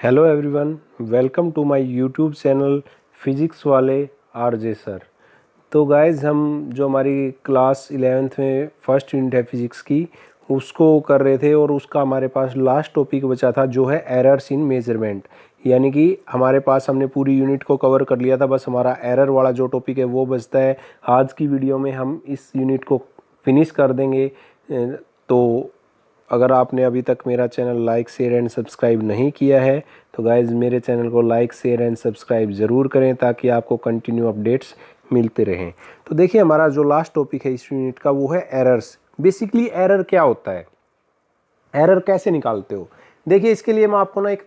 Hello everyone, welcome to my YouTube channel physics वाले RJ sir. तो guys हम जो हमारी क्लास 11th में फर्स्ट यूनिट है फिज़िक्स की उसको कर रहे थे और उसका हमारे पास लास्ट टॉपिक बचा था जो है एरर्स इन मेजरमेंट। यानी कि हमारे पास हमने पूरी यूनिट को कवर कर लिया था, बस हमारा एरर वाला जो टॉपिक है वो बचता है। आज की वीडियो में हम इस यूनिट को फिनिश कर देंगे। तो अगर आपने अभी तक मेरा channel like share and subscribe नहीं किया है तो गाइज़ मेरे चैनल को लाइक शेयर एंड सब्सक्राइब ज़रूर करें ताकि आपको कंटिन्यू अपडेट्स मिलते रहें। तो देखिए हमारा जो लास्ट टॉपिक है इस यूनिट का वो है एरर्स। बेसिकली एरर क्या होता है, एरर कैसे निकालते हो। देखिए इसके लिए मैं आपको ना एक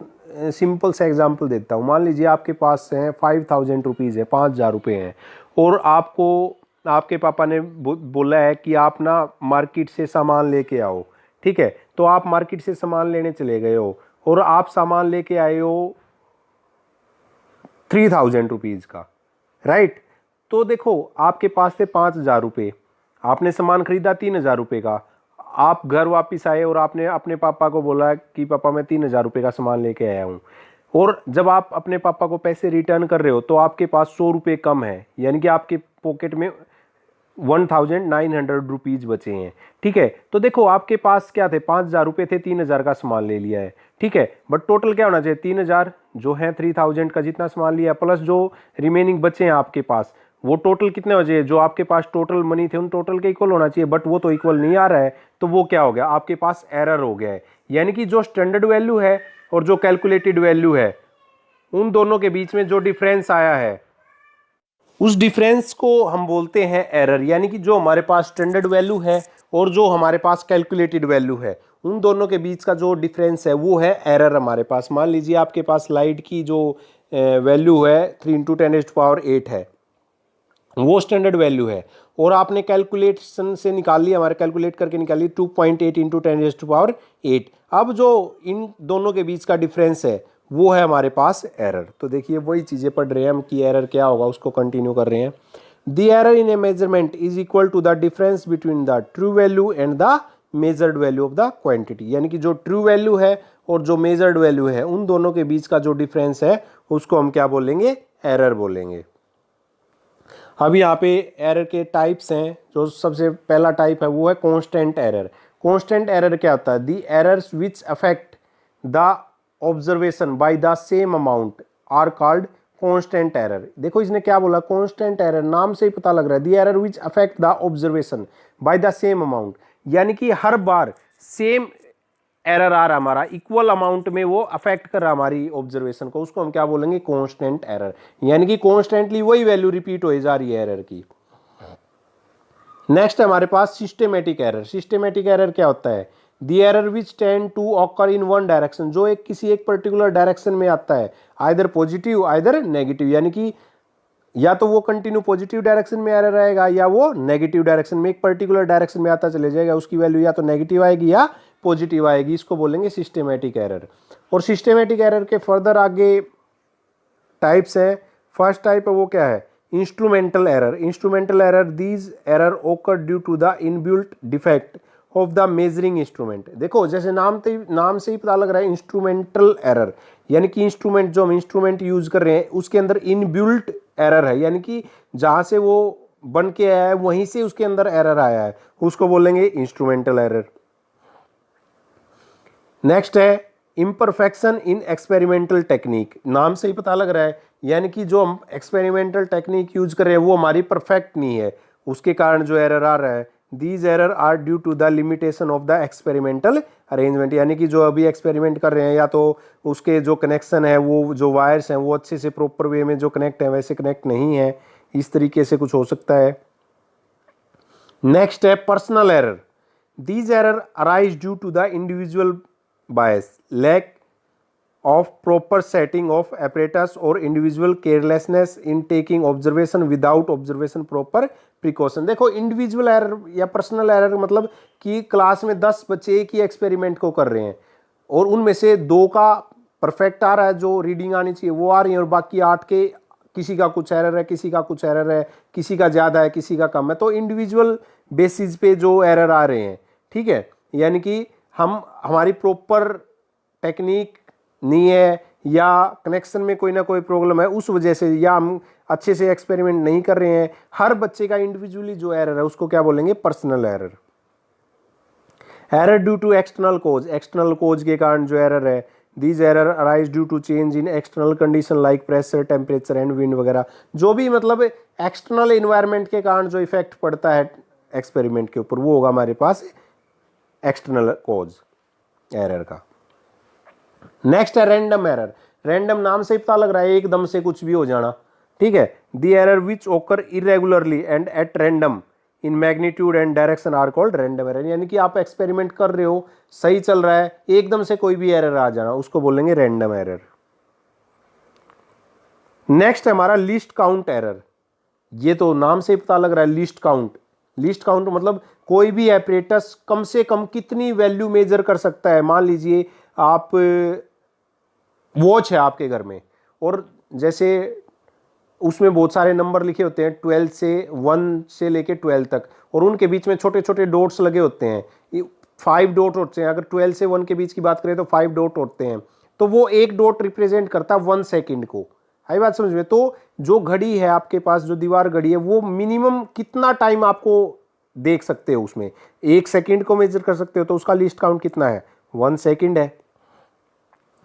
सिंपल सा एग्जांपल देता हूँ। मान लीजिए आपके पास है 5000 रुपीज़ है, 5000 रुपये हैं और आपको आपके पापा ने बोला है कि आप ना मार्केट से सामान लेके आओ। ठीक है, तो आप मार्केट से सामान लेने चले गए हो और आप सामान लेके आए हो 3000 रुपीज़ का, राइट। तो देखो आपके पास थे 5000 रुपये, आपने सामान खरीदा 3000 रुपये का। आप घर वापस आए और आपने अपने पापा को बोला कि पापा मैं 3000 रुपये का सामान लेके आया हूँ। और जब आप अपने पापा को पैसे रिटर्न कर रहे हो तो आपके पास 100 रुपये कम है, यानी कि आपके पॉकेट में 1900 रुपीज़ बचे हैं। ठीक है, तो देखो आपके पास क्या थे, 5000 रुपये थे, 3000 का सामान ले लिया है। ठीक है, बट टोटल क्या होना चाहिए, 3000 जो है 3000 का जितना सामान लिया प्लस जो रिमेनिंग बचे हैं आपके पास, वो टोटल कितने हो जाए, जो आपके पास टोटल मनी थे उन टोटल के इक्वल होना चाहिए। बट वो तो इक्वल नहीं आ रहा है, तो वो क्या हो गया, आपके पास एरर हो गया है। यानी कि जो स्टैंडर्ड वैल्यू है और जो कैलकुलेटेड वैल्यू है उन दोनों के बीच में जो डिफरेंस आया है उस डिफरेंस को हम बोलते हैं एरर। यानी कि जो हमारे पास स्टैंडर्ड वैल्यू है और जो हमारे पास कैलकुलेटेड वैल्यू है उन दोनों के बीच का जो डिफरेंस है वो है एरर हमारे पास। मान लीजिए आपके पास लाइट की जो वैल्यू है 3 × 10⁸ है, वो स्टैंडर्ड वैल्यू है और आपने कैलकुलेशन से निकाल लिया, हमारे कैलकुलेट करके निकाली 2.8 × 10⁸। अब जो इन दोनों के बीच का डिफरेंस है वो है हमारे पास एरर। तो देखिए वही चीज़ें पढ़ रहे हैं हम कि एरर क्या होगा, उसको कंटिन्यू कर रहे हैं। The error in a measurement is equal to the difference between the true value and the measured value of the quantity. यानी कि जो ट्रू वैल्यू है और जो मेजर्ड वैल्यू है उन दोनों के बीच का जो डिफरेंस है उसको हम क्या बोलेंगे, एरर बोलेंगे। अब यहाँ पे एरर के टाइप्स हैं। जो सबसे पहला टाइप है वो है कांस्टेंट एरर। कांस्टेंट एरर क्या होता है, the errors which affect the observation by the same amount are called constant error. देखो इसने क्या बोला, कांस्टेंट एरर, नाम से ही पता लग रहा है। The error which affect the observation by the same amount, यानी कि हर बार सेम एरर आ रहा हमारा, इक्वल अमाउंट में वो अफेक्ट कर रहा हमारी ऑब्जर्वेशन को, उसको हम क्या बोलेंगे, कांस्टेंट एरर। यानी कि कांस्टेंटली वही वैल्यू रिपीट हो जा रही है एरर की। नेक्स्ट है हमारे पास सिस्टेमेटिक एरर। सिस्टेमेटिक एरर क्या होता है, the error which tend to occur in one direction, जो एक किसी एक पर्टिकुलर डायरेक्शन में आता है, आइदर पॉजिटिव आइदर नेगेटिव। यानी कि या तो वो कंटिन्यू पॉजिटिव डायरेक्शन में एरर आएगा या वो नेगेटिव डायरेक्शन में, एक पर्टिकुलर डायरेक्शन में आता चले जाएगा, उसकी वैल्यू या तो नेगेटिव आएगी या पॉजिटिव आएगी, इसको बोलेंगे सिस्टेमेटिक एरर। और सिस्टेमेटिक एरर के फर्दर आगे टाइप्स है। फर्स्ट टाइप है वो क्या है, instrumental error. Instrumental error, these error occur due to the inbuilt defect of the measuring instrument. देखो जैसे नाम से ही पता लग रहा है इंस्ट्रूमेंटल एरर, यानी कि इंस्ट्रूमेंट, जो हम इंस्ट्रूमेंट यूज कर रहे हैं उसके अंदर इनबिल्ट एरर है, यानी कि जहां से वो बन के आया है वहीं से उसके अंदर एरर आया है, उसको बोलेंगे इंस्ट्रूमेंटल एरर। नेक्स्ट है इम्परफेक्शन इन एक्सपेरिमेंटल टेक्निक। नाम से ही पता लग रहा है, यानी कि जो हम एक्सपेरिमेंटल टेक्निक यूज कर रहे हैं वो हमारी परफेक्ट नहीं है, उसके कारण जो एरर आ रहा है। These error are due to the limitation of the experimental arrangement, यानी कि जो अभी एक्सपेरिमेंट कर रहे हैं या तो उसके जो कनेक्शन है, वो जो वायर्स हैं वो अच्छे से प्रॉपर वे में जो कनेक्ट है वैसे कनेक्ट नहीं है, इस तरीके से कुछ हो सकता है। नेक्स्ट है personal error. These error arise due to the individual bias, lack of proper setting of apparatus or individual carelessness in taking observation without observation proper precaution। देखो इंडिविजुअल एरर या पर्सनल एरर मतलब कि class में 10 बच्चे एक ही experiment को कर रहे हैं और उनमें से 2 का परफेक्ट आ रहा है, जो रीडिंग आनी चाहिए वो आ रही है, और बाकी 8 के किसी का कुछ एरर है, किसी का कुछ एरर है, किसी का ज़्यादा है, किसी का कम है। तो इंडिविजुअल बेसिस पे जो एरर आ रहे हैं, ठीक है, यानी कि हमारी प्रॉपर टेक्निक नहीं है या कनेक्शन में कोई ना कोई प्रॉब्लम है उस वजह से, या हम अच्छे से एक्सपेरिमेंट नहीं कर रहे हैं, हर बच्चे का इंडिविजुअली जो एरर है उसको क्या बोलेंगे, personal error. Error due to external cause, external cause के कारण जो एरर है, these error arise due to change in external condition like pressure, temperature and wind वगैरह, जो भी मतलब एक्सटर्नल इन्वायरमेंट के कारण जो इफेक्ट पड़ता है एक्सपेरिमेंट के ऊपर, वो होगा हमारे पास एक्सटर्नल कोज एरर का। नेक्स्ट है रैंडम एरर। रैंडम नाम से ही पता लग रहा है एकदम से कुछ भी हो जाना, ठीक है। The error which occur irregularly and at random in magnitude and direction are called random error. यानी कि आप एक्सपेरिमेंट कर रहे हो, सही चल रहा है, एकदम से कोई भी एरर आ जाना, उसको बोलेंगे रैंडम एरर। नेक्स्ट है हमारा लीस्ट काउंट एरर। ये तो नाम से ही पता लग रहा है, लीस्ट काउंट। लीस्ट काउंट मतलब कोई भी एपरेटस कम से कम कितनी वैल्यू मेजर कर सकता है। मान लीजिए आप वॉच है आपके घर में, और जैसे उसमें बहुत सारे नंबर लिखे होते हैं 12 से 1 से लेके 12 तक, और उनके बीच में छोटे छोटे डॉट्स लगे होते हैं, 5 डॉट होते हैं। अगर 12 से 1 के बीच की बात करें तो 5 डॉट होते हैं, तो वो एक डॉट रिप्रेजेंट करता है 1 सेकेंड को। आई बात समझ में? तो जो घड़ी है आपके पास, जो दीवार घड़ी है, वो मिनिमम कितना टाइम आपको देख सकते हो, उसमें 1 सेकेंड को मेजर कर सकते हो, तो उसका लीस्ट काउंट कितना है, 1 सेकेंड है।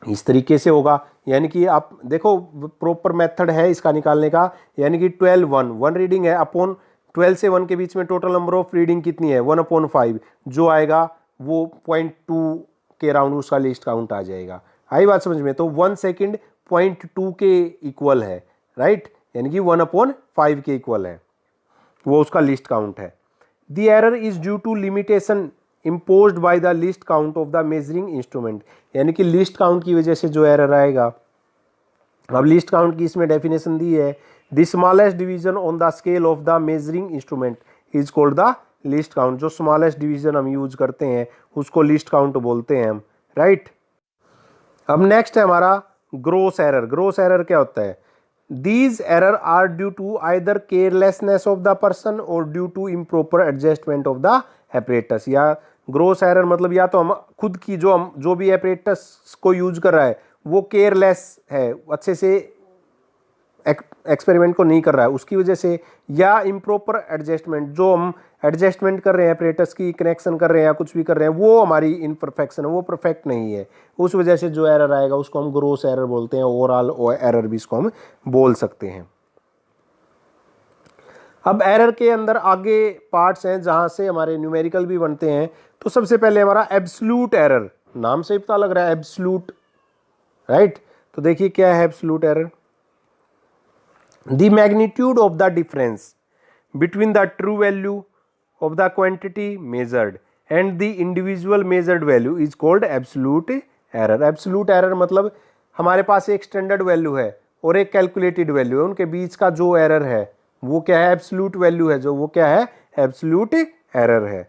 इस तरीके से होगा। यानी कि आप देखो प्रॉपर मेथड है इसका निकालने का। यानी कि 12 1 रीडिंग है अपॉन 12 से 1 के बीच में टोटल नंबर ऑफ रीडिंग कितनी है, 1/5, जो आएगा वो 0.2 के राउंड उसका लिस्ट काउंट आ जाएगा। आई बात समझ में? तो 1 सेकेंड 0.2 के इक्वल है, राइट, यानी कि 1/5 के इक्वल है, वो उसका लिस्ट काउंट है। The error is due to limitation imposed by the least count of the measuring instrument। यानी कि लिस्ट काउंट की वजह से जो एरर आएगा। अब लिस्ट काउंट की इसमें डेफिनेशन दी है, the smallest division on the scale of the measuring instrument is called the list count. जो स्मॉलेस्ट डिवीजन हम यूज करते हैं उसको लिस्ट काउंट बोलते हैं हम, राइट। अब नेक्स्ट है हमारा ग्रोस एरर। ग्रोस एरर क्या होता है? These error are due to either carelessness of the person or due to improper adjustment of the apparatus। या ग्रोस एरर मतलब या तो हम खुद की जो भी apparatus को यूज कर रहा है वो केयरलेस है, अच्छे से एक्सपेरिमेंट को नहीं कर रहा है उसकी वजह से, या इम्प्रॉपर एडजस्टमेंट, जो हम एडजस्टमेंट कर रहे हैं apparatus की, कनेक्शन कर रहे हैं या कुछ भी कर रहे हैं, वो हमारी इनपरफेक्शन है, वो परफेक्ट नहीं है, उस वजह से जो एरर आएगा उसको हम ग्रोस एरर बोलते हैं। ओवरऑल एरर भी इसको हम बोल सकते हैं। अब एरर के अंदर आगे पार्ट्स हैं जहां से हमारे न्यूमेरिकल भी बनते हैं। तो सबसे पहले हमारा एब्सोल्यूट एरर, नाम से ही पता लग रहा है एब्सोल्यूट, राइट। तो देखिए क्या है absolute error. The magnitude of the difference between the true value of the quantity measured and the individual measured value is called absolute error. Absolute error मतलब हमारे पास एक स्टैंडर्ड वैल्यू है और एक कैलकुलेटेड वैल्यू है, उनके बीच का जो एरर है वो क्या है, एब्सोल्यूट वैल्यू है, जो वो क्या है, एब्सोल्यूट एरर है।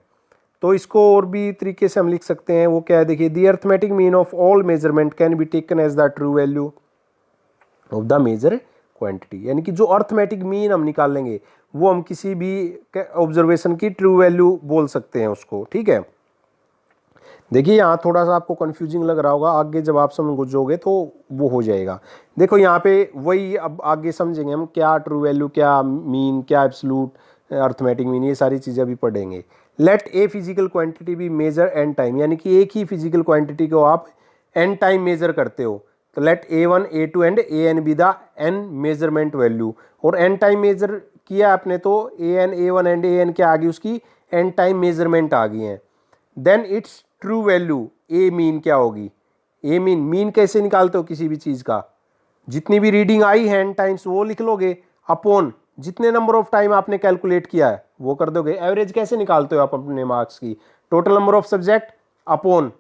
तो इसको और भी तरीके से हम लिख सकते हैं, वो क्या है, देखिए, the arithmetic mean of all measurement can be taken as the true value of the measure quantity. यानी कि जो अरिथमेटिक मीन हम निकाल लेंगे वो हम किसी भी ऑब्जर्वेशन की ट्रू वैल्यू बोल सकते हैं उसको, ठीक है। देखिए यहाँ थोड़ा सा आपको कंफ्यूजिंग लग रहा होगा, आगे जब आप समझोगे तो वो हो जाएगा। देखो यहाँ पे वही अब आगे समझेंगे हम, क्या ट्रू वैल्यू, क्या मीन, क्या एब्सोल्यूट, अरिथमेटिक मीन, ये सारी चीज़ें अभी पढ़ेंगे। Let a physical quantity be measure N time, यानी कि एक ही फिजिकल क्वांटिटी को आप एन टाइम मेजर करते हो, तो let A1 A2 and AN be the n measurement value. और एन टाइम मेजर किया आपने तो AN A1 एंड AN क्या आ गई, उसकी एन टाइम मेजरमेंट आ गई है। Then it's true value a mean क्या होगी, ए मीन कैसे निकालते हो किसी भी चीज़ का, जितनी भी रीडिंग आई है एन टाइम्स वो लिख लोगे, अपॉन जितने नंबर ऑफ टाइम आपने कैलकुलेट किया है वो कर दोगे। एवरेज कैसे निकालते हो आप अपने मार्क्स की, total number of subject upon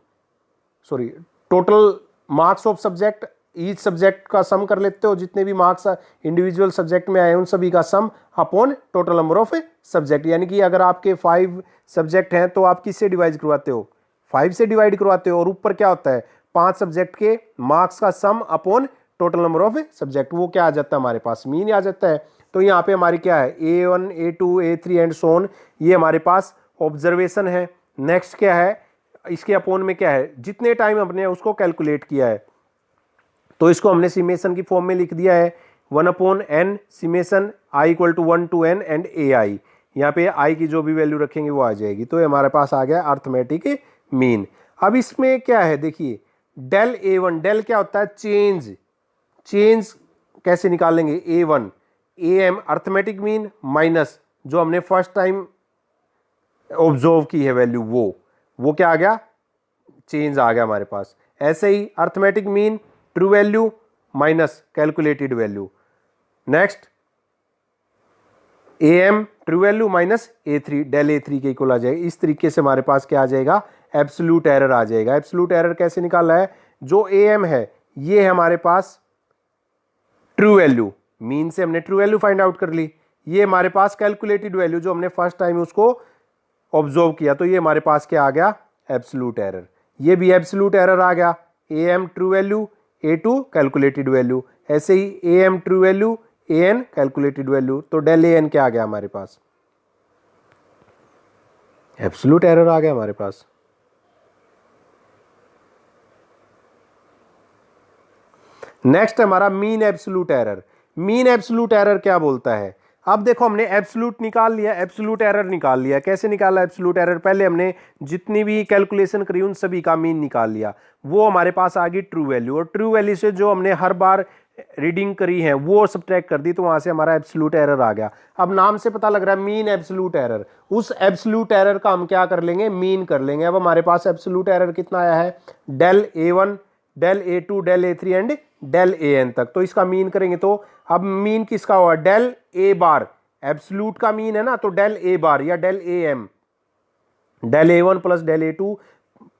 total marks of subject, each subject का सम कर लेते हो, जितने भी मार्क्स इंडिविजुअल सब्जेक्ट में आए उन सभी का सम upon total number of subject. यानी कि अगर आपके 5 सब्जेक्ट हैं तो आप किससे डिवाइड करवाते हो, 5 से डिवाइड करवाते हो, और ऊपर क्या होता है 5 सब्जेक्ट के मार्क्स का सम upon total number of subject, वो क्या आ जाता है हमारे पास, मीन आ जाता है। तो यहाँ पे हमारी क्या है, A1 A2 A3 and so on, ये हमारे पास ऑब्जर्वेशन है। नेक्स्ट क्या है, इसके अपॉन में क्या है, जितने टाइम हमने उसको कैलकुलेट किया है, तो तो इसको हमने सिमेशन की फॉर्म में लिख दिया है 1/n summation i = 1 to n and ai। यहाँ पे i की जो भी वैल्यू रखेंगे वो आ जाएगी। तो ये हमारे पास आ गया अर्थमेटिक मीन। अब इसमें क्या है देखिए, डेल a1, डेल क्या होता है, चेंज कैसे निकालेंगे, a1 am arithmetic mean minus जो हमने फर्स्ट टाइम ऑब्जर्व की है वैल्यू, वो क्या आ गया, चेंज आ गया हमारे पास। ऐसे ही arithmetic mean true value minus calculated value. Next am true value minus a3, del a3 के इक्वल आ जाएगा। इस तरीके से हमारे पास क्या आ जाएगा, एब्सोल्यूट एरर आ जाएगा। एब्सोल्यूट एरर कैसे निकालना है, जो am है ये है हमारे पास ट्रू वैल्यू, मीन से हमने ट्रू वैल्यू फाइंड आउट कर ली। ये हमारे पास कैलकुलेटेड वैल्यू जो हमने फर्स्ट टाइम उसको ऑब्जर्व किया, तो ये हमारे पास क्या आ गया, एब्सोल्यूट एरर। ये भी एब्सोल्यूट एरर आ गया, am true value a2 calculated value. ऐसे ही am true value an calculated value. तो डेल an क्या आ गया हमारे पास, एब्सोल्यूट एरर आ गया हमारे पास। नेक्स्ट हमारा mean absolute error. Mean absolute error क्या बोलता है, अब देखो हमने एब्सोल्यूट निकाल लिया, एब्सोल्यूट एरर निकाल लिया। कैसे निकाला एब्सोल्यूट एरर, पहले हमने जितनी भी कैलकुलेशन करी उन सभी का मीन निकाल लिया, वो हमारे पास आ गई ट्रू वैल्यू। और ट्रू वैल्यू से जो हमने हर बार रीडिंग करी है वो सब्ट्रैक्ट कर दी, तो वहां से हमारा एब्सोल्यूट एरर आ गया। अब नाम से पता लग रहा है मीन एब्सोल्यूट एरर, उस एब्सोल्यूट एरर का हम क्या कर लेंगे, मीन कर लेंगे। अब हमारे पास एब्सोल्यूट एरर कितना आया है, del a1 del a2 del a3 and del an तक। तो इसका मीन करेंगे तो अब मीन किसका होगा, डेल a बार, एब्सोल्यूट का मीन है ना, तो डेल a बार या del am, del a1 plus del a2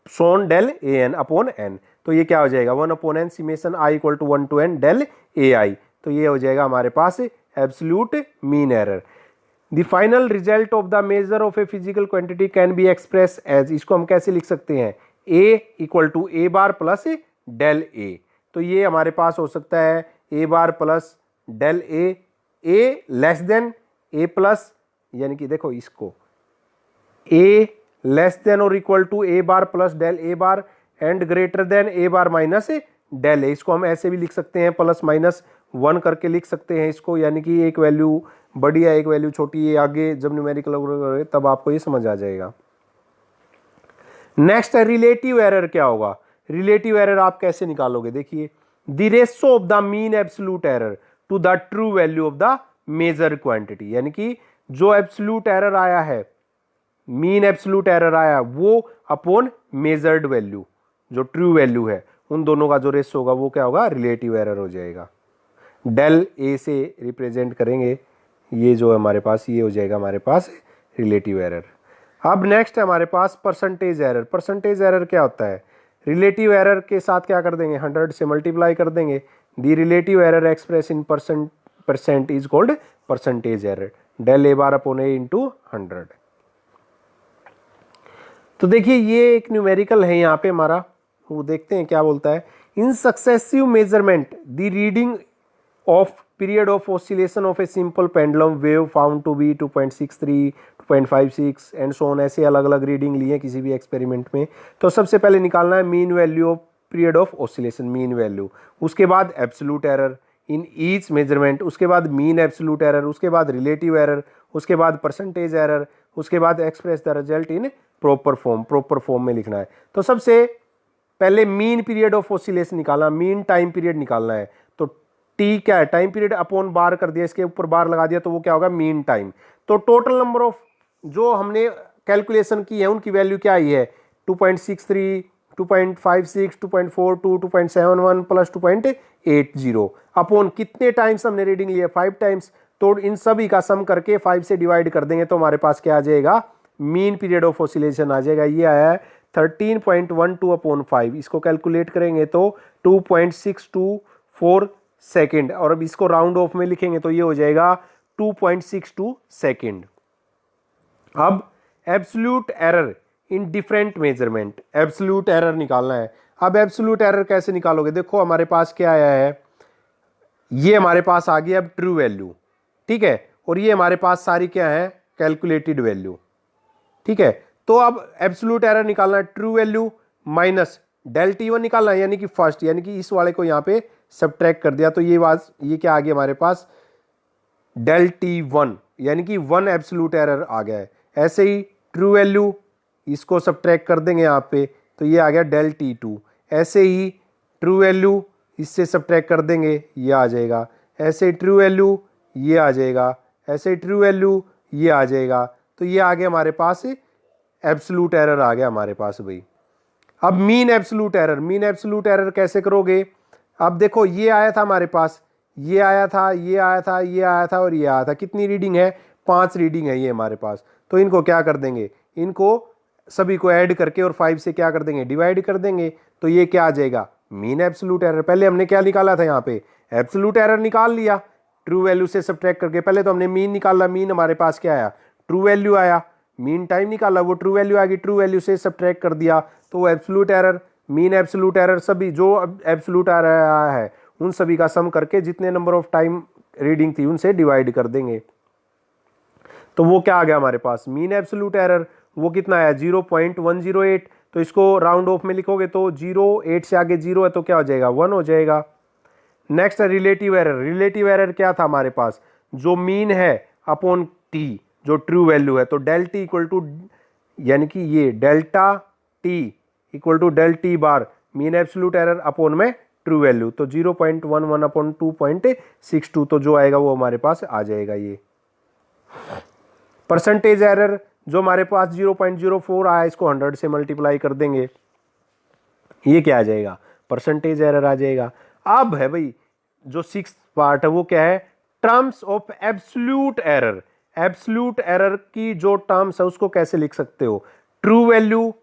so on del an upon n। तो ये क्या हो जाएगा, 1/n summation i = 1 to n del ai। तो ये हो जाएगा हमारे पास absolute mean error. The final result of the measure of a physical quantity can be express as, इसको हम कैसे लिख सकते हैं, a = a bar plus del a। तो ये हमारे पास हो सकता है a bar plus del a less than a plus, यानी कि देखो इसको a लेस देन और equal to a bar plus del a bar and greater than a bar minus del a। इसको हम ऐसे भी लिख सकते हैं, प्लस माइनस 1 करके लिख सकते हैं इसको, यानी कि एक वैल्यू बड़ी है एक वैल्यू छोटी है, आगे जब न्यूमेरिकल तब आपको ये समझ आ जाएगा। नेक्स्ट है रिलेटिव एरर। क्या होगा रिलेटिव एरर, आप कैसे निकालोगे, देखिए the ratio of the mean absolute error to the true value of the measure quantity, यानी कि जो एब्सोल्यूट एरर आया है, मीन एब्सोल्यूट एरर आया वो अपॉन मेजर्ड वैल्यू जो ट्रू वैल्यू है, उन दोनों का जो रेशो होगा वो क्या होगा, रिलेटिव एरर हो जाएगा। डेल ए से रिप्रेजेंट करेंगे, ये जो हमारे पास ये हो जाएगा हमारे पास रिलेटिव एरर। अब नेक्स्ट है हमारे पास परसेंटेज एरर। परसेंटेज एरर क्या होता है, रिलेटिव एरर के साथ क्या कर देंगे, 100 से मल्टीप्लाई कर देंगे। The relative error express in percent is called percentage error, del a bar upon a into 100। तो देखिए ये एक न्यूमेरिकल है यहाँ पे हमारा, वो देखते हैं क्या बोलता है। In successive measurement the reading of period of oscillation of a simple pendulum were found to be 2.63, 2.56 and so on, ऐसे अलग अलग रीडिंग लिए किसी भी एक्सपेरिमेंट में। तो सबसे पहले निकालना है mean value of period of oscillation, mean value, उसके बाद absolute error in each measurement, उसके बाद मीन एब्सोल्यूट एरर, उसके बाद रिलेटिव एरर, उसके बाद परसेंटेज एरर, उसके बाद express the result in proper form में लिखना है। तो सबसे पहले मीन पीरियड ऑफ ऑसिलेशन निकालना, मीन टाइम पीरियड निकालना है। तो टी क्या है, टाइम पीरियड अपॉन बार कर दिया, इसके ऊपर बार लगा दिया, तो वो क्या होगा, मीन टाइम। तो टोटल नंबर ऑफ जो हमने कैलकुलेशन की है उनकी वैल्यू क्या आई है, 2.63, 2.56, 2.42, 2.71 प्लस 2.80 अपॉन कितने टाइम्स हमने रीडिंग लिया, 5 टाइम्स। तो इन सभी का सम करके 5 से डिवाइड कर देंगे तो हमारे पास क्या आ जाएगा, मीन पीरियड ऑफ ऑसिलेशन आ जाएगा। ये आया है 13.12 अपॉन 5। इसको कैलकुलेट करेंगे तो 2.624 सेकेंड, और अब इसको राउंड ऑफ में लिखेंगे तो ये हो जाएगा 2.62 सेकेंड। अब absolute error in different measurement, absolute error निकालना है। अब एब्सोल्यूट एरर कैसे निकालोगे, देखो हमारे पास क्या आया है, ये हमारे पास आ गया अब ट्रू वैल्यू, ठीक है, और ये हमारे पास सारी क्या है, कैलकुलेटेड वैल्यू, ठीक है। तो अब एब्सोल्यूट एरर निकालना है, true value minus del T1 निकालना है, यानी कि फर्स्ट, यानी कि इस वाले को यहाँ पे सब्ट्रैक्ट कर दिया तो ये क्या आ गया हमारे पास, डेल T1, यानी कि 1 एब्सोल्यूट एरर आ गया है। ऐसे ही ट्रू वैल्यू इसको सब्ट्रैक्ट कर देंगे यहाँ पे तो ये आ गया डेल T2। ऐसे ही ट्रू वैल्यू इससे सब्ट्रैक्ट कर देंगे ये आ जाएगा, ऐसे ट्रू वैल्यू ये आ जाएगा, ऐसे ट्रू वैल्यू ये आ जाएगा। तो ये आ गया हमारे पास एब्सोल्यूट एरर आ गया हमारे पास भाई। अब mean absolute error, mean absolute error कैसे करोगे? अब देखो ये आया था हमारे पास, ये आया था, ये आया था, ये आया था और ये आया था। कितनी रीडिंग है? 5 रीडिंग है ये हमारे पास। तो इनको क्या कर देंगे, इनको सभी को ऐड करके और 5 से क्या कर देंगे, डिवाइड कर देंगे। तो ये क्या आ जाएगा, मीन एब्सोल्यूट एरर। पहले हमने क्या निकाला था यहाँ पे, एब्सोल्यूट एरर निकाल लिया ट्रू वैल्यू से सब्ट्रैक्ट करके। पहले तो हमने मीन निकाला, मीन हमारे पास क्या आया, ट्रू वैल्यू आया। मीन टाइम निकाला, वो ट्रू वैल्यू आ गई, ट्रू वैल्यू से सब्ट्रैक्ट कर दिया तो वो absolute error, mean absolute error, सभी जो एब्सोल्यूट एरर आया है उन सभी का सम करके जितने नंबर ऑफ टाइम रीडिंग थी उनसे डिवाइड कर देंगे। तो वो क्या आ गया हमारे पास, मीन एब्सोल्यूट एरर। वो कितना आया, 0.108। तो इसको राउंड ऑफ में लिखोगे तो 0.8 से आगे 0 है तो क्या हो जाएगा, 1 हो जाएगा। नेक्स्ट है रिलेटिव एरर। रिलेटिव एरर क्या था हमारे पास, जो मीन है अपॉन टी, जो ट्रू वैल्यू है। तो डेल टी इक्वल टू, यानी कि ये delta T equal to del T bar, mean absolute error upon में ट्रू वैल्यू। तो 0.11 अपॉन 2.62, तो जो आएगा वो हमारे पास आ जाएगा ये। परसेंटेज एरर जो हमारे पास 0.04 आया, इसको 100 से मल्टीप्लाई कर देंगे, ये क्या आ जाएगा, परसेंटेज एरर आ जाएगा। अब है भाई जो 6th पार्ट है वो क्या है, terms of absolute error. Absolute error की जो टर्म्स है उसको कैसे लिख सकते हो, ट्रू वैल्यू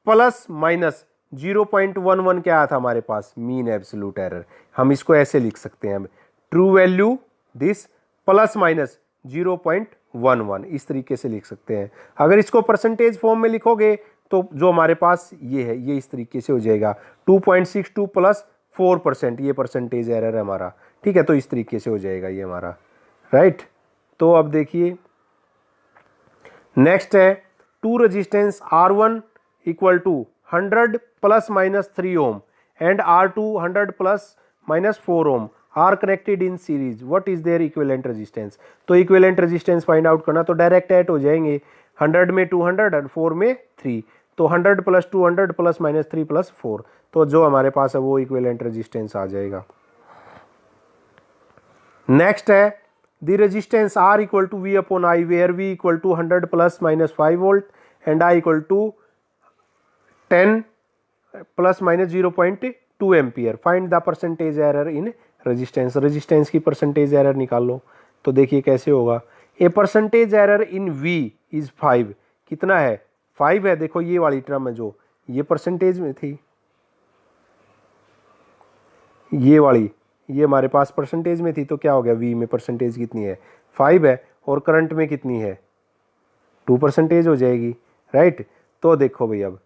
प्लस माइनस 0.11 क्या आया था हमारे पास, मीन एब्सोल्यूट एरर। हम इसको ऐसे लिख सकते हैं, true value this plus minus 0.11, इस तरीके से लिख सकते हैं। अगर इसको परसेंटेज फॉर्म में लिखोगे तो जो हमारे पास ये है ये इस तरीके से हो जाएगा, 2.62 प्लस 4%, ये परसेंटेज एरर है हमारा, ठीक है। तो इस तरीके से हो जाएगा ये हमारा, राइट। तो अब देखिए नेक्स्ट है, two resistance R1 equal to 100 plus minus 3 ohm and R2 100 plus minus 4 ohm are connected in series, what is their equivalent resistance. तो इक्विवेलेंट रेजिस्टेंस फाइंड आउट करना तो डायरेक्ट ऐड हो जाएंगे, 100 में 200 और 4 में 3, तो 100 प्लस 200 प्लस माइनस 3 प्लस 4, तो जो हमारे पास है वो इक्विवेलेंट रेजिस्टेंस आ जाएगा। नेक्स्ट है the resistance R equal to V upon I where V equal to 100 plus minus 5 volt and I equal to 10 plus minus 0.2 ampere. Find the percentage error in resistance. Resistance की percentage error निकाल लो। तो देखिए कैसे होगा, a percentage error in V is 5, कितना है, 5 है। देखो ये वाली टर्म है जो ये परसेंटेज में थी, ये वाली ये हमारे पास परसेंटेज में थी, तो क्या हो गया, V में परसेंटेज कितनी है, 5 है, और करंट में कितनी है, 2% हो जाएगी, राइट। तो देखो भाई अब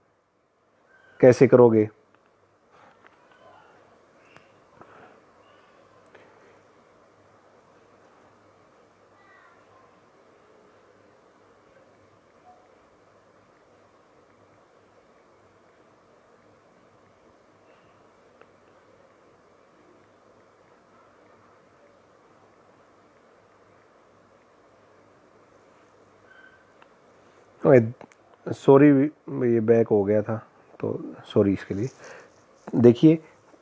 कैसे करोगे, सॉरी ये बैक हो गया था तो सॉरी इसके लिए। देखिए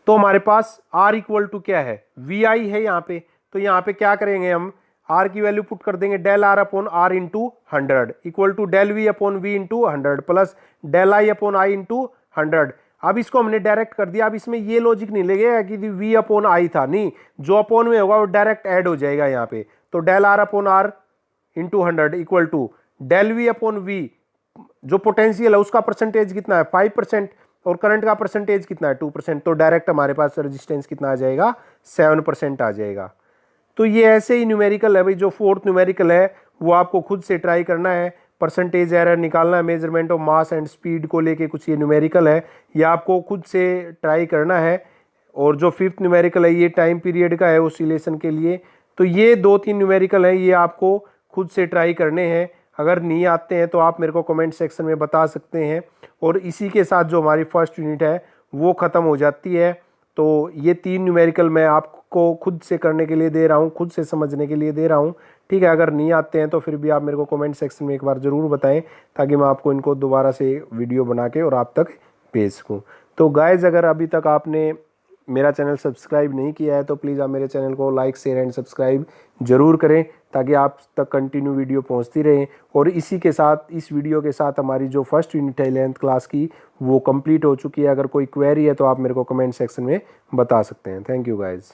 तो हमारे पास R इक्वल टू क्या है, VI है यहाँ पे। तो यहाँ पे क्या करेंगे हम, R की वैल्यू पुट कर देंगे del R upon R into 100 equal to del V upon V into 100 plus del I upon I into 100। अब इसको हमने डायरेक्ट कर दिया। अब इसमें ये लॉजिक नहीं लगेगा कि V अपॉन I था, नहीं, जो अपॉन में होगा वो डायरेक्ट ऐड हो जाएगा यहाँ पे। तो del R upon R into 100 equal to del V upon V, जो पोटेंशियल है उसका परसेंटेज कितना है 5% और करंट का परसेंटेज कितना है 2%, तो डायरेक्ट हमारे पास रेजिस्टेंस कितना आ जाएगा 7% आ जाएगा। तो ये ऐसे ही न्यूमेरिकल है भाई, जो 4th न्यूमेरिकल है वो आपको खुद से ट्राई करना है, परसेंटेज एरर निकालना है, measurement of mass and speed को लेके कुछ ये न्यूमेरिकल है, ये आपको खुद से ट्राई करना है। और जो 5th न्यूमेरिकल है ये टाइम पीरियड का है ओसिलेशन के लिए। तो ये 2-3 न्यूमेरिकल है, ये आपको खुद से ट्राई करने हैं। अगर नहीं आते हैं तो आप मेरे को कमेंट सेक्शन में बता सकते हैं। और इसी के साथ जो हमारी फर्स्ट यूनिट है वो ख़त्म हो जाती है। तो ये 3 न्यूमेरिकल मैं आपको खुद से करने के लिए दे रहा हूँ, खुद से समझने के लिए दे रहा हूँ, ठीक है। अगर नहीं आते हैं तो फिर भी आप मेरे को कमेंट सेक्शन में एक बार ज़रूर बताएं, ताकि मैं आपको इनको दोबारा से वीडियो बना के और आप तक भेज सकूँ। तो गाइज़, अगर अभी तक आपने मेरा चैनल सब्सक्राइब नहीं किया है तो प्लीज़ आप मेरे चैनल को लाइक, शेयर एंड सब्सक्राइब ज़रूर करें, ताकि आप तक कंटिन्यू वीडियो पहुंचती रहे। और इसी के साथ, इस वीडियो के साथ हमारी जो फर्स्ट यूनिट है 11th क्लास की, वो कंप्लीट हो चुकी है। अगर कोई क्वेरी है तो आप मेरे को कमेंट सेक्शन में बता सकते हैं। Thank you guys.